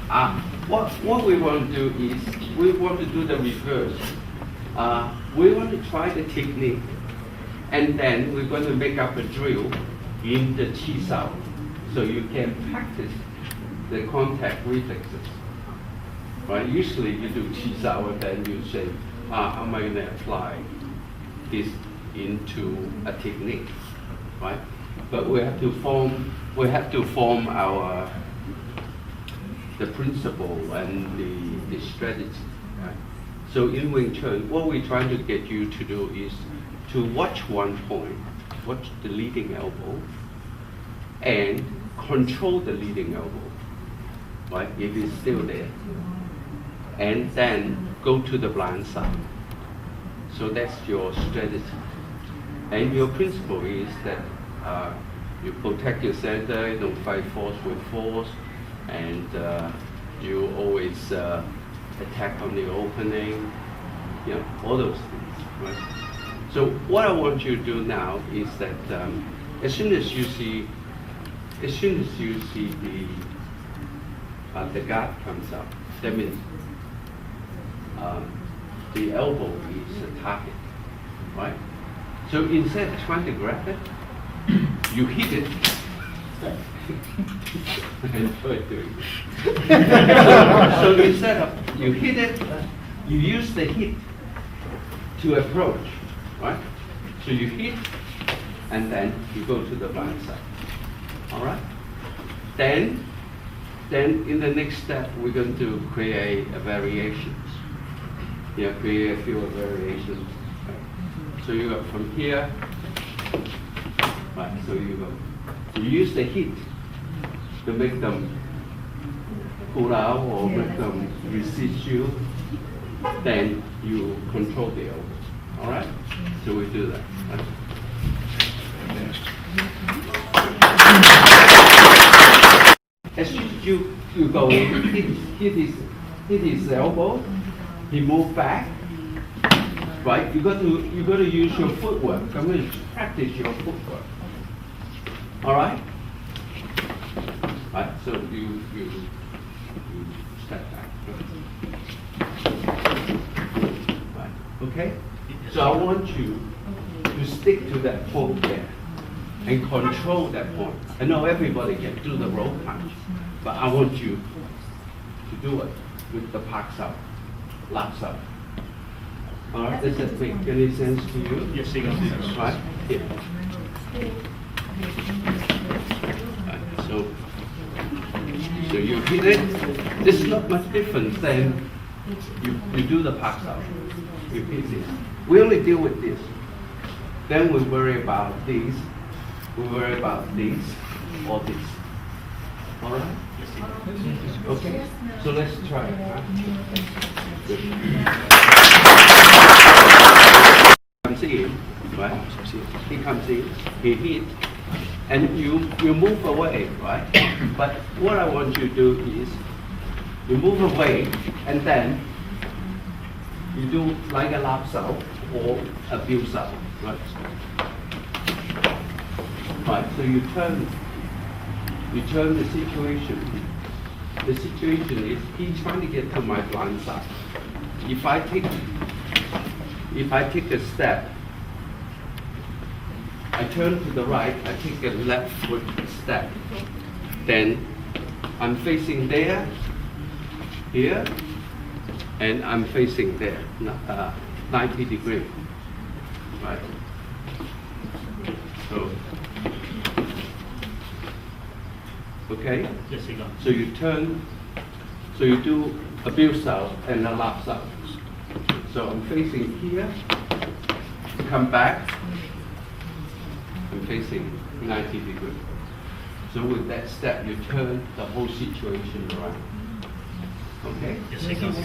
What we want to do is we want to do the reverse. We want to try the technique, and then we're going to make up a drill in the Chi Sao, so you can practice the contact reflexes. Right? Usually you do Chi Sao, and then you say, how am I going to apply this into a technique, right? But we have to form our the principle and the strategy, right? So in Wing Chun, what we're trying to get you to do is to watch one point, watch the leading elbow, and control the leading elbow, right? If it's still there, and then go to the blind side. So that's your strategy. And your principle is that you protect your center, you don't fight force with force, and you always attack on the opening, you know, all those things, right? So what I want you to do now is that as soon as you see the guard comes up, that means the elbow is a target, right? So instead of trying to grab it, you hit it. I enjoy doing it. So instead of you hit it, you use the hit to approach, right? So you hit, and then you go to the blind side. All right? Then in the next step, we're going to create a variations. Yeah, create a few variations. Right? So you go from here, right? So you go. You use the hit to make them pull out or make them resist you. Then you control the elbow. All right? So we do that. Right? As soon as you go hit his elbow, he move back. Right? You got to use your footwork. I'm going to practice your footwork. All right? Right. So you step back. Right. Okay. So I want you to stick to that point there and control that point. I know everybody can do the rope punch, but I want you to do it with the park up, laps up. All right, does that make any sense to you? Yes, it does. Right? Yeah. Right. So you hit it. This is not much different than you do the park up. You hit this. We only deal with this. Then we worry about this. We worry about this or this. All right? Okay. So let's try it. Huh? Good. Comes in, right? He comes in, he hit, and you move away, right? But what I want you to do is you move away, and then you do like a lap sao or a biu sao, right? Right. So you turn the situation. The situation is he's trying to get to my blind side. If I take a step, I turn to the right, I take a left foot step, then I'm facing there, here, and I'm facing there, 90 degrees, right? So, okay? Yes, it does. So you turn, so you do a biu sao and a lap sao. So I'm facing here, come back, I'm facing 90 degrees. So with that step, you turn the whole situation around. Okay? Yes, it does.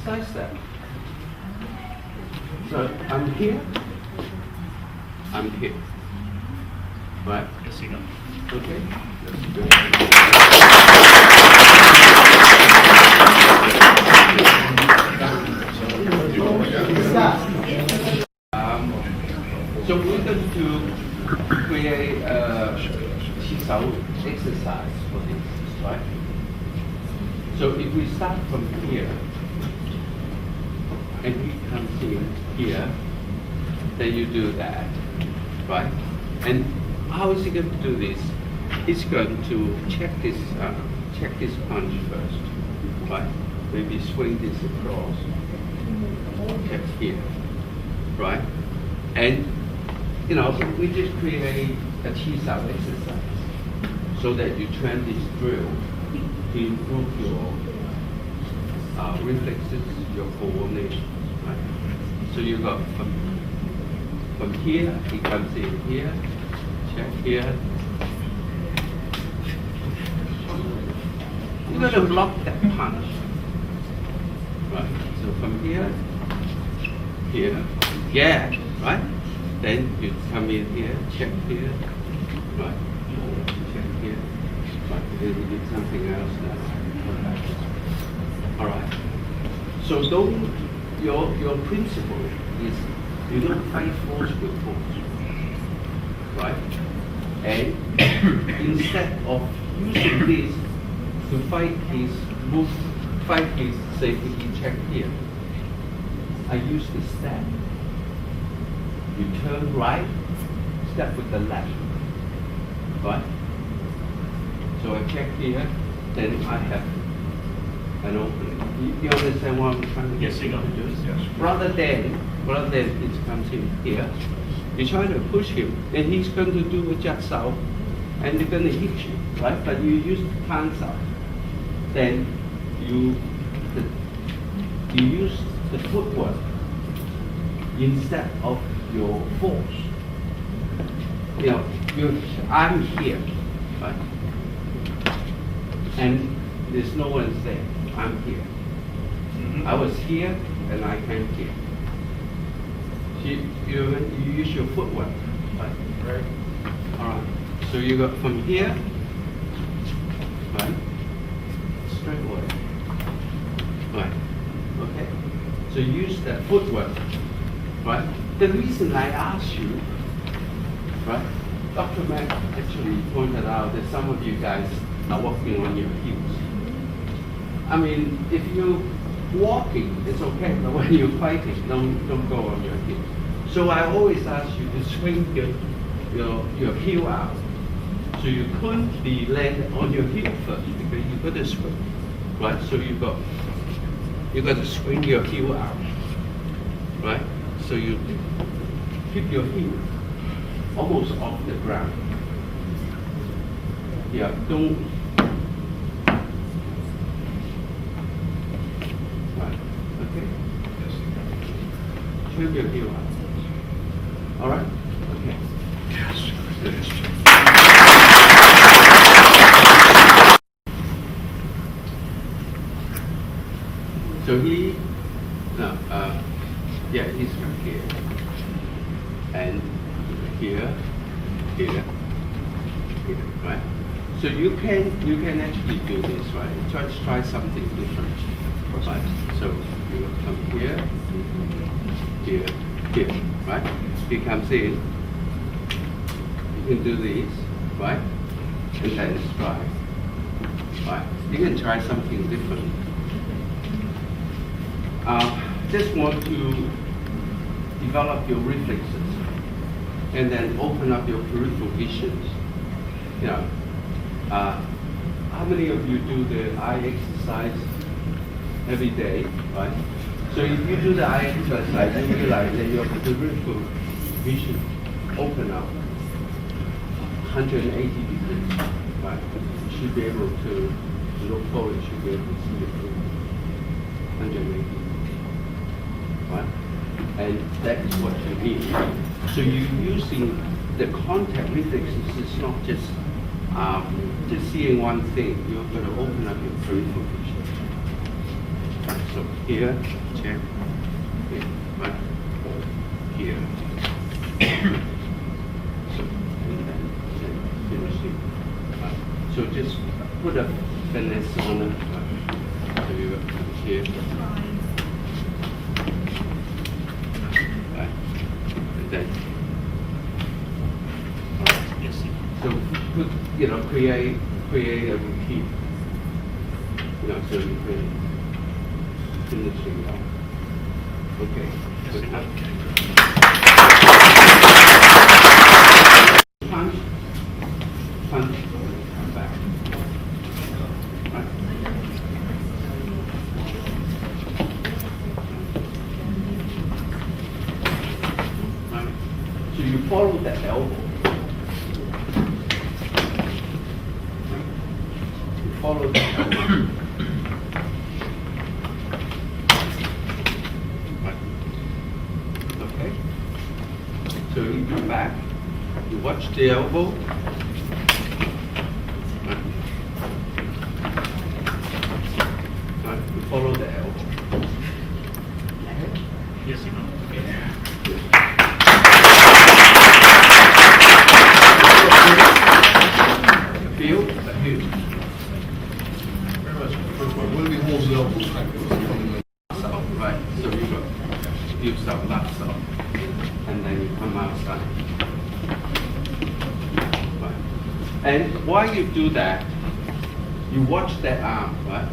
Side step. So I'm here, I'm here. Right? Yes, it does. Okay? That's good. So we're going to create a Chi Sao exercise for this. right? So if we start from here, and he comes in here, then you do that, right? And how is he going to do this? He's going to check this punch first, right? Maybe swing this across, check here, right? And you know, we just create a Chi Sao exercise so that you train this drill to improve your reflexes, your coordination, right? So you got from here, he comes in here, check here. You're going to block that punch, right? So from here, yeah, right? Then you come in here, check here, right? Check here, right? Then we did something else now. All right. So your principle is you don't fight force with force, right? And instead of using this to fight his say he check here, I use the step. You turn right, step with the left, right? So I check here, then I have an opening. You understand what I'm trying to get you to do? Yes. Rather than it comes in here, you try to push him, and he's going to do a jet sao, and they're going to hit you, right? But you use the pan sao, then you use the footwork instead of your force. You know, I'm here, right? And there's no one there. I'm here. I was here and I came here. You use your footwork, right? Right. All right. So you go from here, right? Straight away. Right. Okay. So use that footwork, right? The reason I asked you, right? Dr. Mack actually pointed out that some of you guys are walking on your heels. I mean, if you're walking, it's okay, but when you're fighting, don't go on your heels. So I always ask you to swing your heel out. So you couldn't be landed on your heel first because you got to swing, right? So you got to swing your heel out, right? So you keep your heel almost off the ground. Yeah, don't. Right, okay. Turn your heel out. All right? Okay. Yes. Yes. So he's from here, and here, right? So you can actually do this, right? Try something different, right? So you come here, right? He comes in. You can do this, right? And then strike, right? You can try something different. Just want to develop your reflexes and then open up your peripheral visions. You know, how many of you do the eye exercise every day, right? So if you do the eye exercise, you realize that your peripheral vision open up 180 degrees, right? You should be able to look forward, you should be able to see the thing 180. Right? And that is what you need. So you're using the contact reflexes. It's not just seeing one thing. You're going to open up your peripheral vision. So here, check. Here, right? Here. So and then finishing. Right? So just put a finesse on it. Right? So you here. Then, so create a routine. So you can finishing off. Okay. Good. Punch, punch, come back. Right. Right. So you follow the elbow. Right. You follow the elbow. Okay. So you come back. You watch the elbow. Right. You follow the elbow. Yes, you know. Feel the heel. Very much. First one, when we hold the elbows like So, right. So you go. You stop left side. And then you come outside. Right. And while you do that, you watch that arm, right?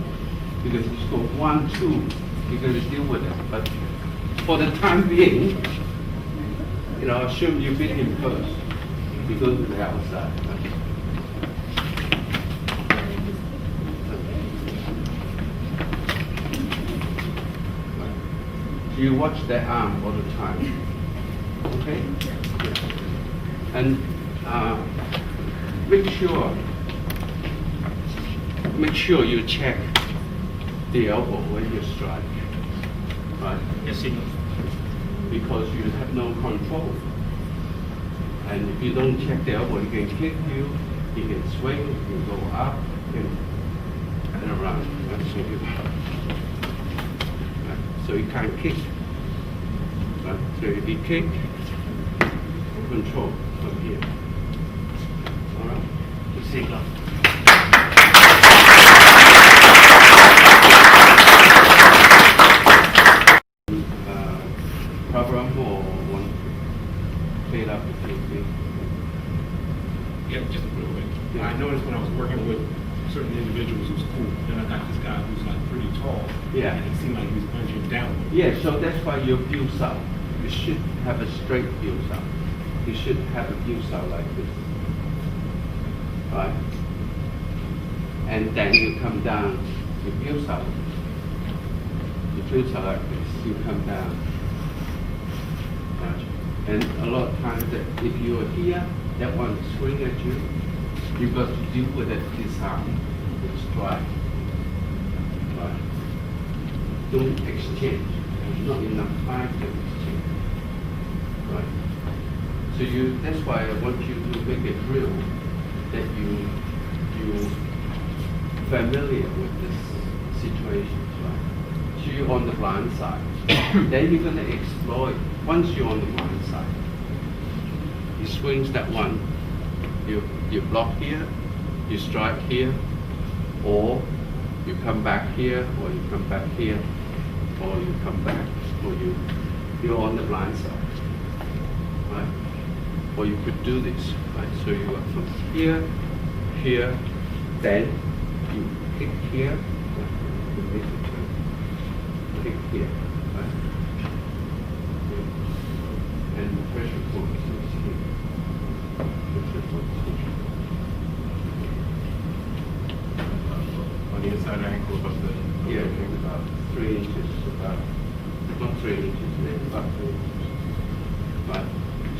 Because it's go 1, 2, you're going to deal with it. But for the time being, assume you beat him first. You go to the outside. Right? So you watch that arm all the time. Okay? And make sure you check the elbow when you strike. Right? Yes, you know. Because you have no control. And if you don't check the elbow, he can kick you, he can swing, he can go up, and around. Right? So you can't kick. Right? So if you kick, control from here. All right? Yes, you know. Program or one fade up if you Yeah, just a quick way. Yeah. I noticed when I was working with certain individuals, it was cool. Then I got this guy who's like pretty tall. Yeah. And it seemed like he was punching down. Yeah, so that's why your view out. You should have a straight view out. You should have a view out like this. Right? And then you come down, you view out. You view out like this, you come down. Right? And a lot of times that if you are here, that one swing at you, you got to deal with it this arm, with strike. Right? Don't exchange. There's not enough time to exchange. Right? So that's why I want you to make a drill that you familiar with this situation, right? So you're on the blind side. Then you're gonna exploit. Once you're on the blind side, he swings that one. You block here, you strike here, or you come back here, or you come back here, or you come back, or you're on the blind side, right? Or you could do this, right? So you are from here, here, then you kick here, you make a turn, kick here, right? And the pressure point is here. Pressure point is here. On the inside ankle above the... Yeah, about 3 inches, not 3 inches, about 3 inches. Right?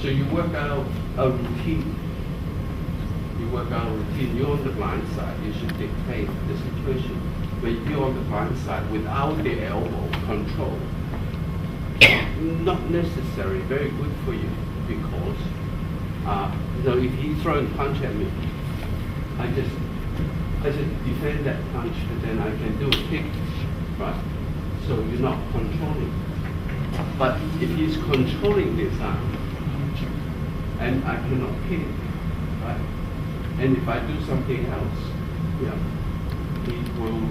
So you work out a routine. You're on the blind side. You should dictate the situation. But if you're on the blind side without the elbow control, not necessary, very good for you because if he throw a punch at me, I just defend that punch and then I can do a kick, right? So you're not controlling. But if he's controlling this arm, and I cannot kick, right? And if I do something else, he will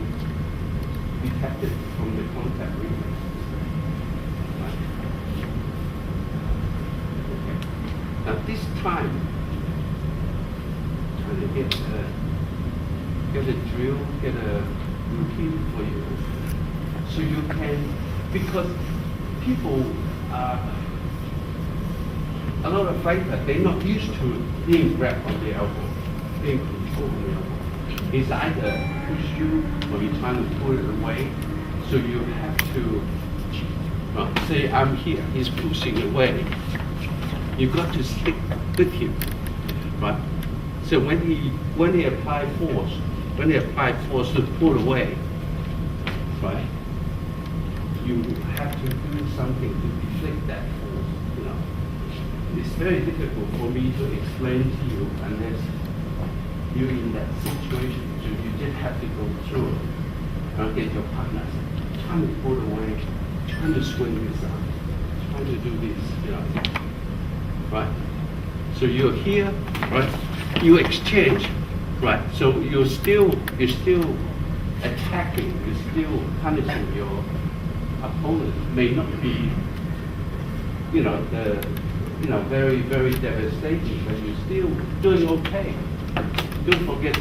detect it from the contact reflex. Right? Okay. Now this time, trying to get a drill, get a routine for you. So you can, because people are, a lot of fighters, they're not used to being grabbed on the elbow, being controlled on the elbow. It's either push you or you're trying to pull it away. So you have to, say I'm here, he's pushing away. You got to stick with him, right? So when he apply force to pull away, right? You have to do something to deflect that force. You know, it's very difficult for me to explain to you unless you're in that situation. So you just have to go through it. Get your partners trying to pull away, trying to swing this arm, trying to do this. You know, right? So you're here, right? You exchange, right? So you're still attacking, you're still punishing your opponent. May not be, very, very devastating, but you're still doing okay. Don't forget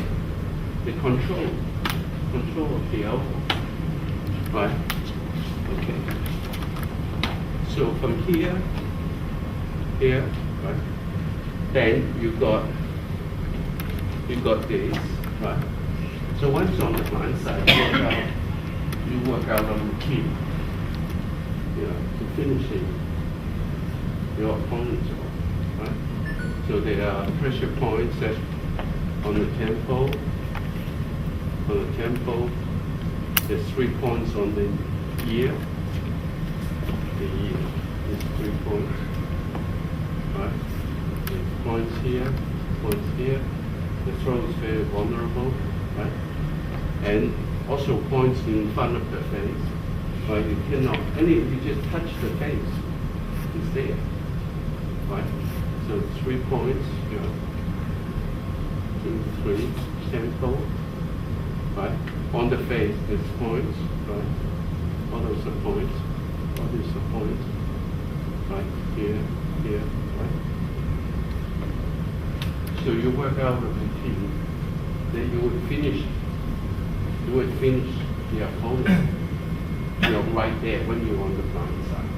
the control of the elbow, right? Okay. So from here, right? Then you got this, right? So once on the blind side, you work out a routine, to finishing your opponent's off, right? So there are pressure points that on the tempo. There's 3 points on the ear. The ear is 3 points, right? There's points here. The throat is very vulnerable, right? And also points in front of the face, right? You cannot, if you just touch the face, it's there, right? So 3 points, 2, 3, tempo, right? On the face, there's points, right? All those are points, right? Here, right? So you work out a routine, then you would finish the opponent, right there when you're on the blind side.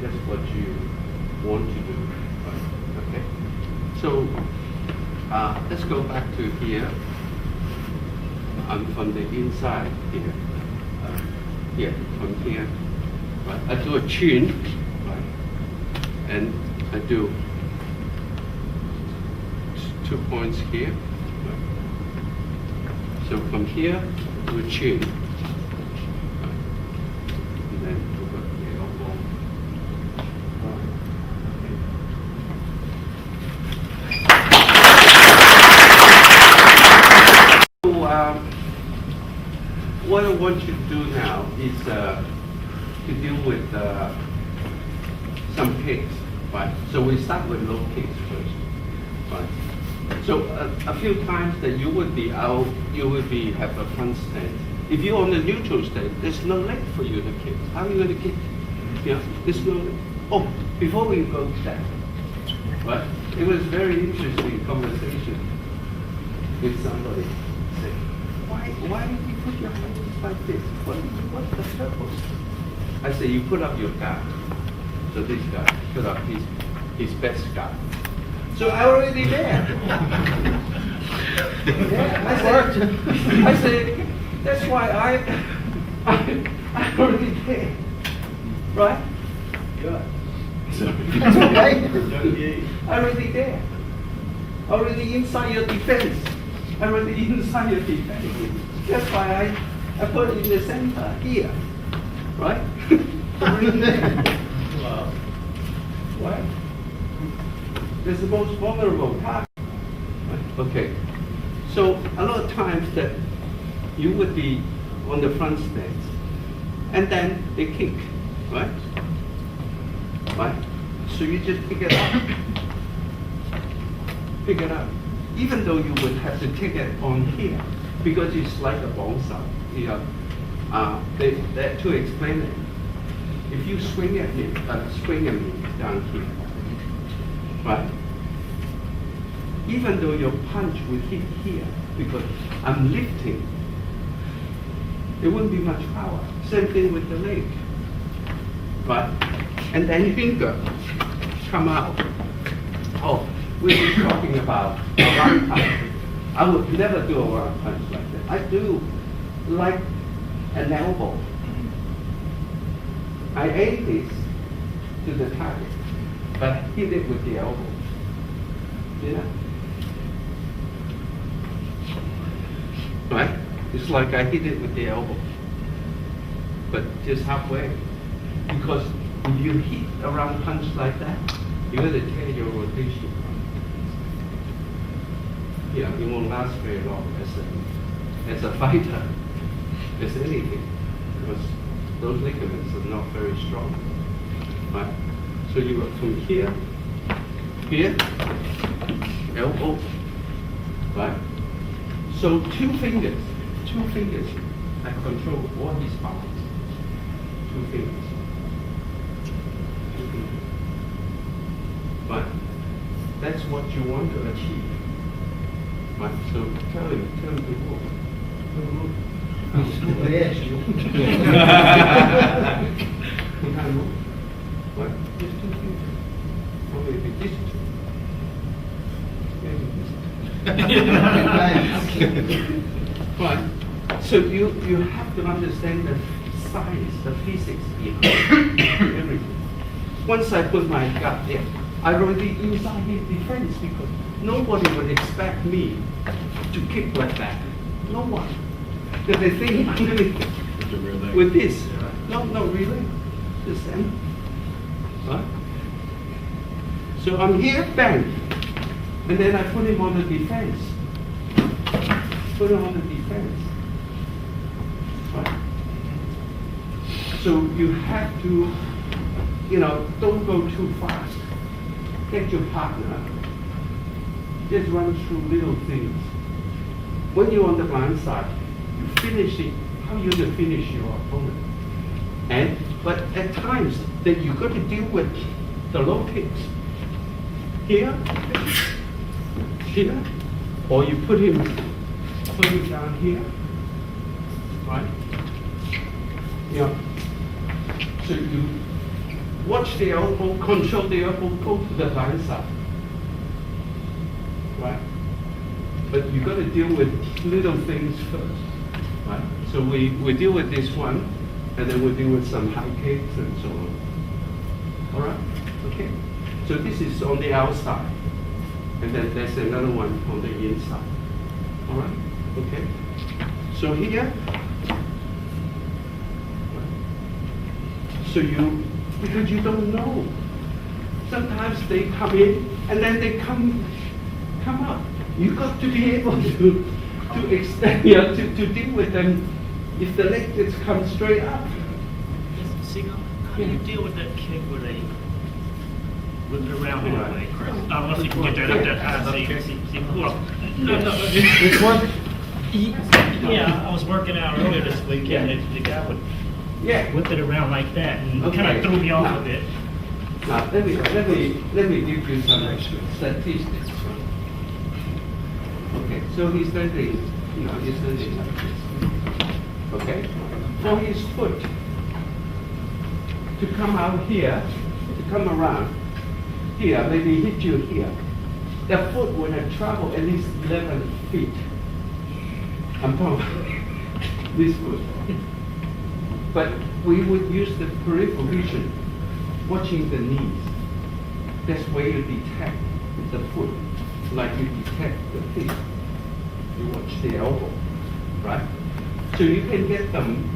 That's what you want to do, right? Okay. So let's go back to here. I'm from the inside here. From here. Right. I do a chun, right? And I do 2 points here. Right? So from here to a chin. Right? And then over the elbow. Right. Okay. So what I want you to do now is to deal with some kicks, right? So we start with low kicks first, right? So a few times that you would be out, have a front stance. If you're on the neutral stance, there's no leg for you to kick. How are you going to kick? There's no leg. Oh, before we go to that, right? It was very interesting conversation with somebody. Say, why did you put your hands like this? What's the purpose? I say, you put up your guard. So this guy put up his best guard. So I already there. I say, that's why I already there. Right? Good. That's okay. Already there. Already inside your defense. That's why I put it in the center here. Right? Already there. Wow. Right? It's the most vulnerable part. Right? Okay. So a lot of times that you would be on the front stance, and then they kick, right? Right? So you just pick it up. Pick it up. Even though you would have to take it on here, because it's like a bonsai. To explain it, if you swing at me down here, right? Even though your punch will hit here, because I'm lifting, It wouldn't be much power. Same thing with the leg, right? And then finger come out. Oh, we were talking about a round punch. I would never do a round punch like that. I do like an elbow. I aim this to the target, but hit it with the elbow. You know? Right? It's like I hit it with the elbow, but just halfway. Because if you hit a round punch like that, you're going to tear your rotation. Yeah, it won't last very long as a fighter, as anything, because those ligaments are not very strong. Right? So you go from here, elbow, right? So two fingers, I control all his powers. Two fingers. But that's what you want to achieve. Right? So tell him to move. He can't move. What? Just two fingers. Or maybe this two. Right. So you have to understand the science, the physics behind everything. Once I put my gut there, I already inside his defense because nobody would expect me to kick like that. No one. Because they think I'm going to with this. No, really. The same. Right? So I'm here, bang. And then I put him on the defense. Put him on the defense. Right? So you have to, don't go too fast. Get your partner. Just run through little things. When you're on the blind side, you finish it. How you going to finish your opponent? But at times that you got to deal with the low kicks. Here, or you put him down here, right? So you watch the elbow, control the elbow, go to the blind side, right? But you got to deal with little things first, right? So we deal with this one, and then we deal with some high kicks and so on. All right? Okay. So this is on the outside, and then there's another one on the inside. All right? Okay. So here, so because you don't know, sometimes they come in and then they come out. You got to be able to extend, to deal with them if the leg just comes straight up. How do you deal with that kick where they whip it around anyway? I don't know if you can get that up that high so you can see. No. Which one? Yeah, I was working out earlier this weekend and the guy would whip it around like that and kind of threw me off a bit. Now, let me give you some statistics. Okay, so he's standing, he's standing like this. Okay, for his foot to come out here, to come around here, maybe hit you here, the foot would have traveled at least 11 feet. I'm talking about this foot. But we would use the peripheral vision, watching the knees. That's where you detect the foot, like you detect the feet. You watch the elbow, right? So you can get them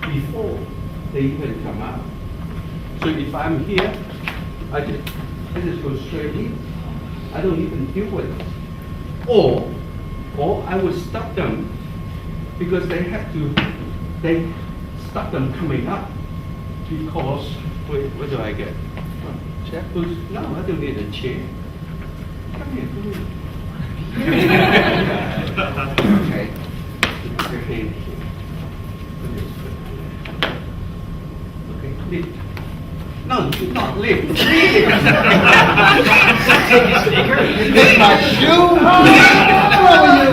before they even come out. So if I'm here, I just go straight in. I don't even deal with it. Or I would stop them because they stop them coming up because, what do I get? Chair? No, I don't need a chair. Come here. Okay. Put your hand here. Okay, lift. No, not lift. Lift. It's my shoe. How are you?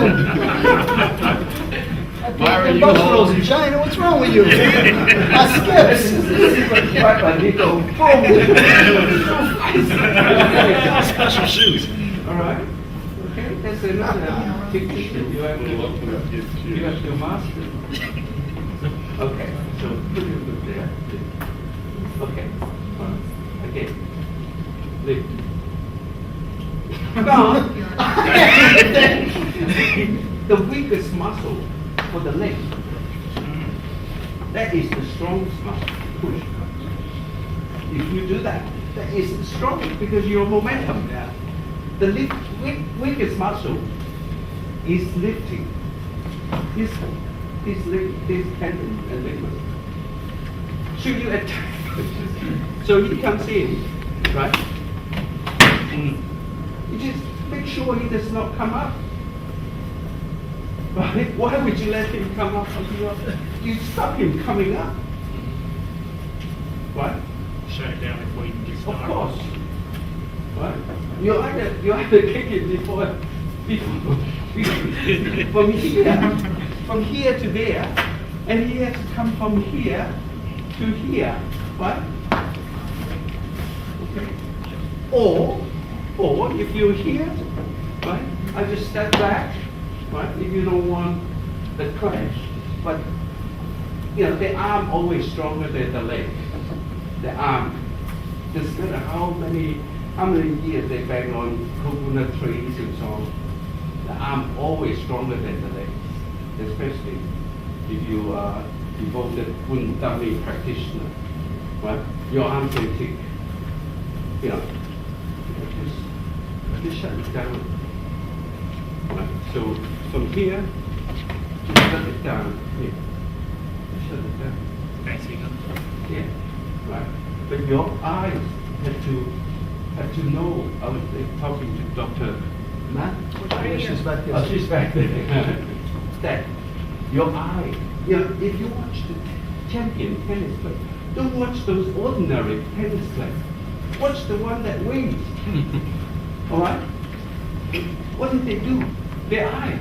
Why are The you Buffalo's holding? in China, what's wrong with you? I This skipped. is quite a little Special shoes. All right. Okay, that's another technique that you have to master. Okay, so put it up there. Okay. Again. Lift. No. The weakest muscle for the leg. That is the strongest muscle. Push. If you do that, that is the strongest because your momentum. The weakest muscle is lifting. This tendon and ligament. So you attack. So he comes in, right? You just make sure he does not come up. Right? Why would you let him come up? You stop him coming up. Right? Shut it down before you can get Of started. course. Right? You either kick it before from here to there, and he has to come from here to here, right? Okay. Or if you're here, right? I just step back, right? If you don't want the crash, but you know the arm always stronger than the leg. The arm. Doesn't matter how many years they bang on coconut trees and so on. The arm always stronger than the leg, especially if you are devoted Wun dummy practitioner. Right? Your arm can take, you know, just shut it down. Right? So from here, just shut it down. Here. Just shut it down. Thanks, Igor. Yeah, right. But your eyes have to know. I was talking to Dr. Matt. She's back there. Oh, she's back there. That your eye. You know, if you watch the champion tennis player, don't watch those ordinary tennis players. Watch the one that wins. All right. What did they do? Their eye.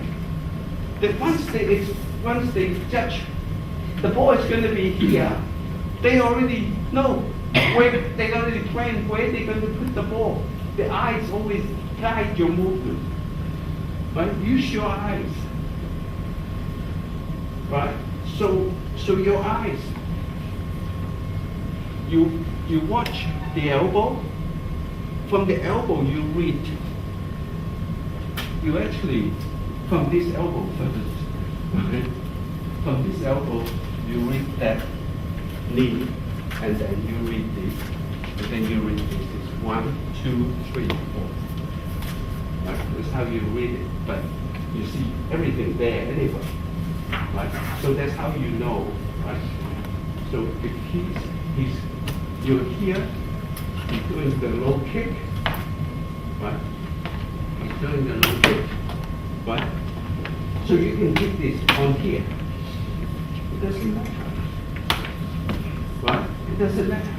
That once they judge the ball is going to be here, they already know where they already plan where they're going to put the ball. The eyes always guide your movement. Right? Use your eyes. Right? So your eyes. You watch the elbow. From the elbow you read. You actually from this elbow first. Okay? From this elbow you read that knee, and then you read this, and then you read this. It's 1, 2, 3, 4. Right? That's how you read it, but you see everything there anyway. Right? So that's how you know, right? So if you're here, he's doing the low kick, right? He's doing the low kick, right? So you can hit this on here. It doesn't matter. Right? It doesn't matter.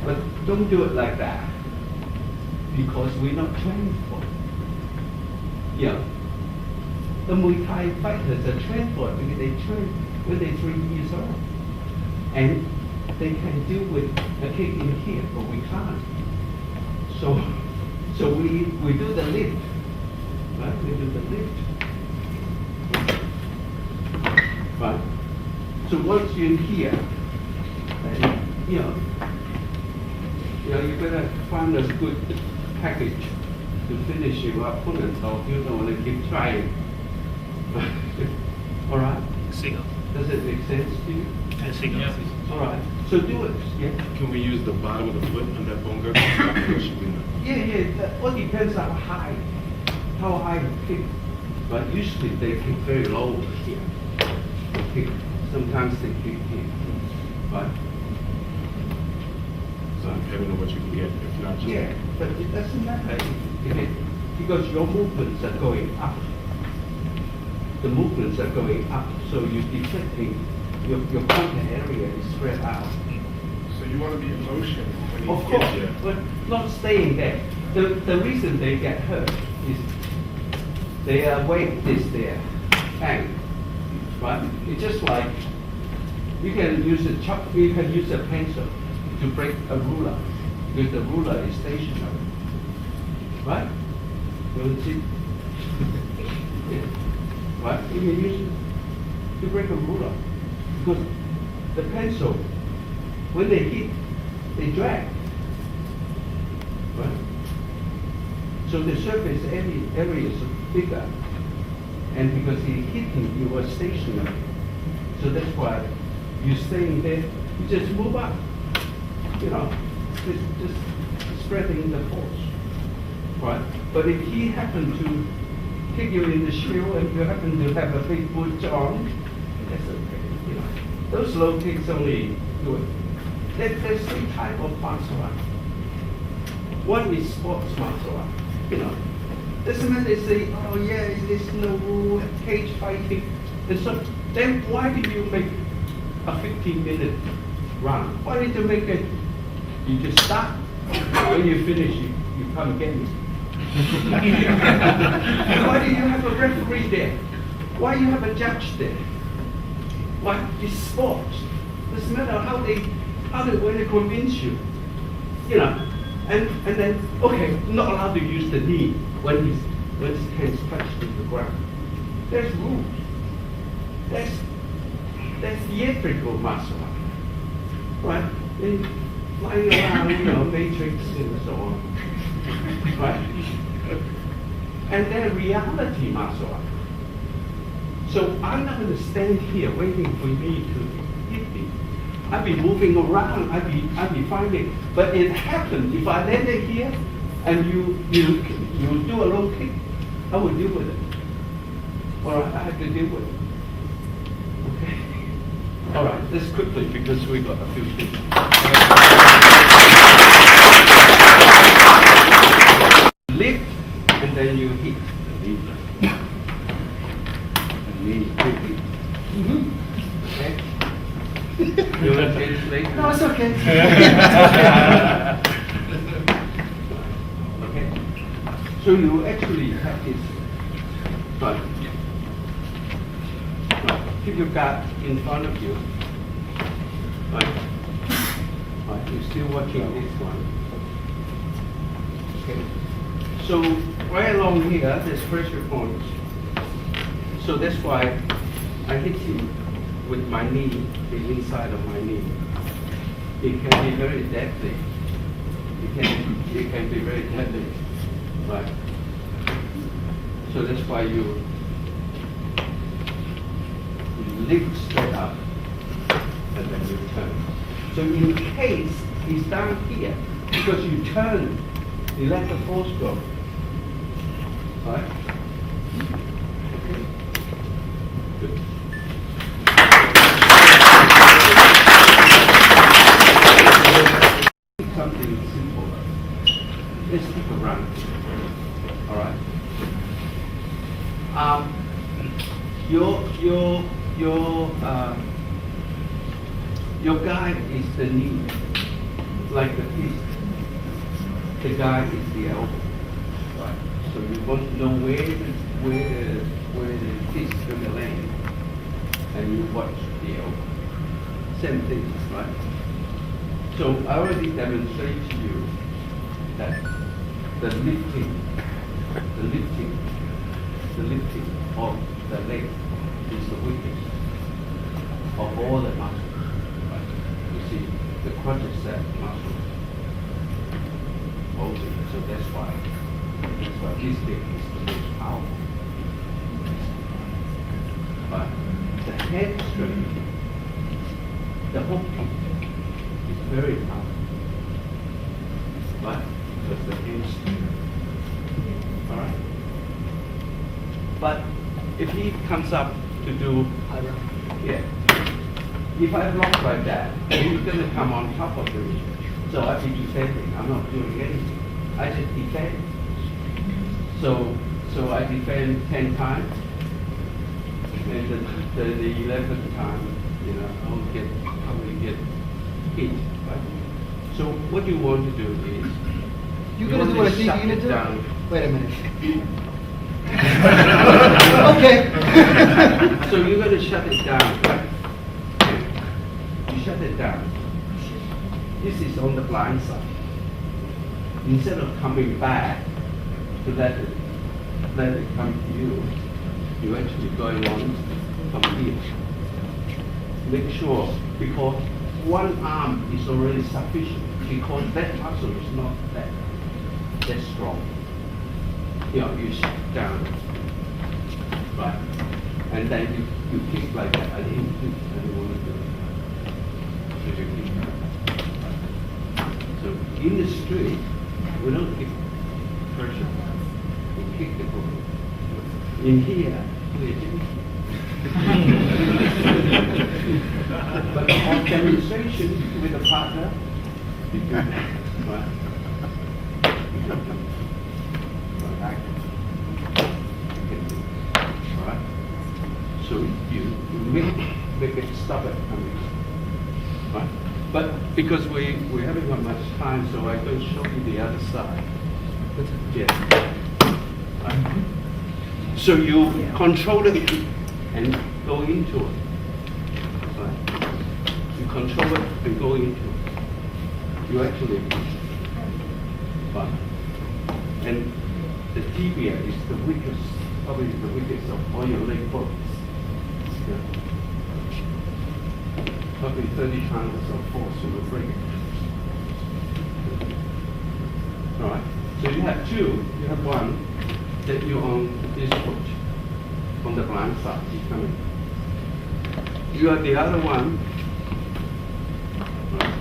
But don't do it like that. Because we're not trained for it. Yeah. The Muay Thai fighters are trained for it because they train when they're 3 years old. And they can deal with a kick in here, but we can't. So we do the lift. Right? We do the lift. Right? So once you're in here, and, you know, you better find a good package to finish your opponent, so you don't want to keep trying. All right? Igor. Does it make sense to you? Yes, Igor. Yes. All right. So do it. Yeah. Can we use the bottom of the foot on that bonga? Or should we not? Yeah. That all depends on how high you kick. But usually they kick very low here. They kick. Sometimes they kick here. Right? So depending on what you can get, if not just. Yeah, but it doesn't matter because your movements are going up. The movements are going up, so you're deflecting. Your contact area is spread out. So you want to be in motion when you Of get course, there. but not staying there. The reason they get hurt is they are weight is there, bang, right? It's just like you can use a chalk, you can use a pencil to break a ruler because the ruler is stationary, right? You see? Yeah. Right? You can use it to break a ruler because the pencil, when they hit, they drag, right? So the surface area is bigger, and because it's hitting, you are stationary. So that's why you staying there, you just move up, you know, just spreading the force, right? But if he happened to kick you in the shin and you happen to have a big boot on, that's okay, you know. Those low kicks only do it. There's three types of martial art. One is sports martial art, you know. Doesn't matter they say, oh yeah, there's no rule, cage fighting. And so then why did you make a 15-minute round? Why did you make it? You just start. When you finish, you come again. Why do you have a referee there? Why you have a judge there? Why? It's sports. Doesn't matter how they want to convince you. You know, and then okay, not allowed to use the knee when his hands touch to the ground. There's rules. That's theatrical martial art, right? And flying around, you know, matrix and so on, right? And then reality martial art. So I'm not going to stand here waiting for me to hit me. I'd be moving around. I'd be finding. But it happened. If I landed here, and you do a low kick, I will deal with it. All right, I have to deal with it. Okay. All right, just quickly because we got a few things. Lift, and then you hit. And then you hit. Okay. You want to change later? No, it's okay. Okay. So you actually have this. Right. Keep your guard in front of you. Right. Right. You're still watching this one. Okay. So right along here, there's pressure points. So that's why I hit him with my knee, the inside of my knee. It can be very deadly. It can be very deadly. Right. So that's why you lift straight up and then you turn. So in case he's down here, because you turn, you let the force go. Right? Okay. Good. Something simple. Let's stick around. All right. Your guide is the knee, like the fist. The guide is the elbow. Right. So you want to know where the fist is going to land, and you watch the elbow. Same thing, right? So I already demonstrated to you that the lifting of the leg is the weakest of all the muscles. Right? You see, the quadricep muscle holding. So that's why this leg is the most powerful. But the head strength, the whole thing is very powerful. Right? Because the head strength. All right. But if he comes up to do, yeah, if I block like that, he's going to come on top of me. So I'll be defending. I'm not doing anything. I just defend. So I defend 10 times, and the 11th time, you know, I'll probably get hit. Right? So what you want to do is You're going to do what I think you're shut going it to do? down. Wait a minute. Okay. So you're going to shut it down, right? You shut it down. This is on the blind side. Instead of coming back to let it come to you, you're actually going on from here. Make sure, because one arm is already sufficient, because that muscle is not that strong. You know, you shut down, right? And then you kick like that. I didn't want to do it. So you kick like that. So in the street, we don't kick pressure. We kick the ball. In here, we do. But on demonstration with a partner, you do that. Right? You don't do it. Alright? So you make it stop it coming. Right? But because we haven't got much time, so I can show you the other side. Yeah. Right? So you control it and go into it. Right? You control it and go into it. You actually push. Right? And the tibia is the weakest, probably the weakest of all your leg bones. Yeah. Probably 30 pounds of force will break it. All right. So you have two. You have one that you're on this foot, on the blind side. You're coming. You have the other one. Right.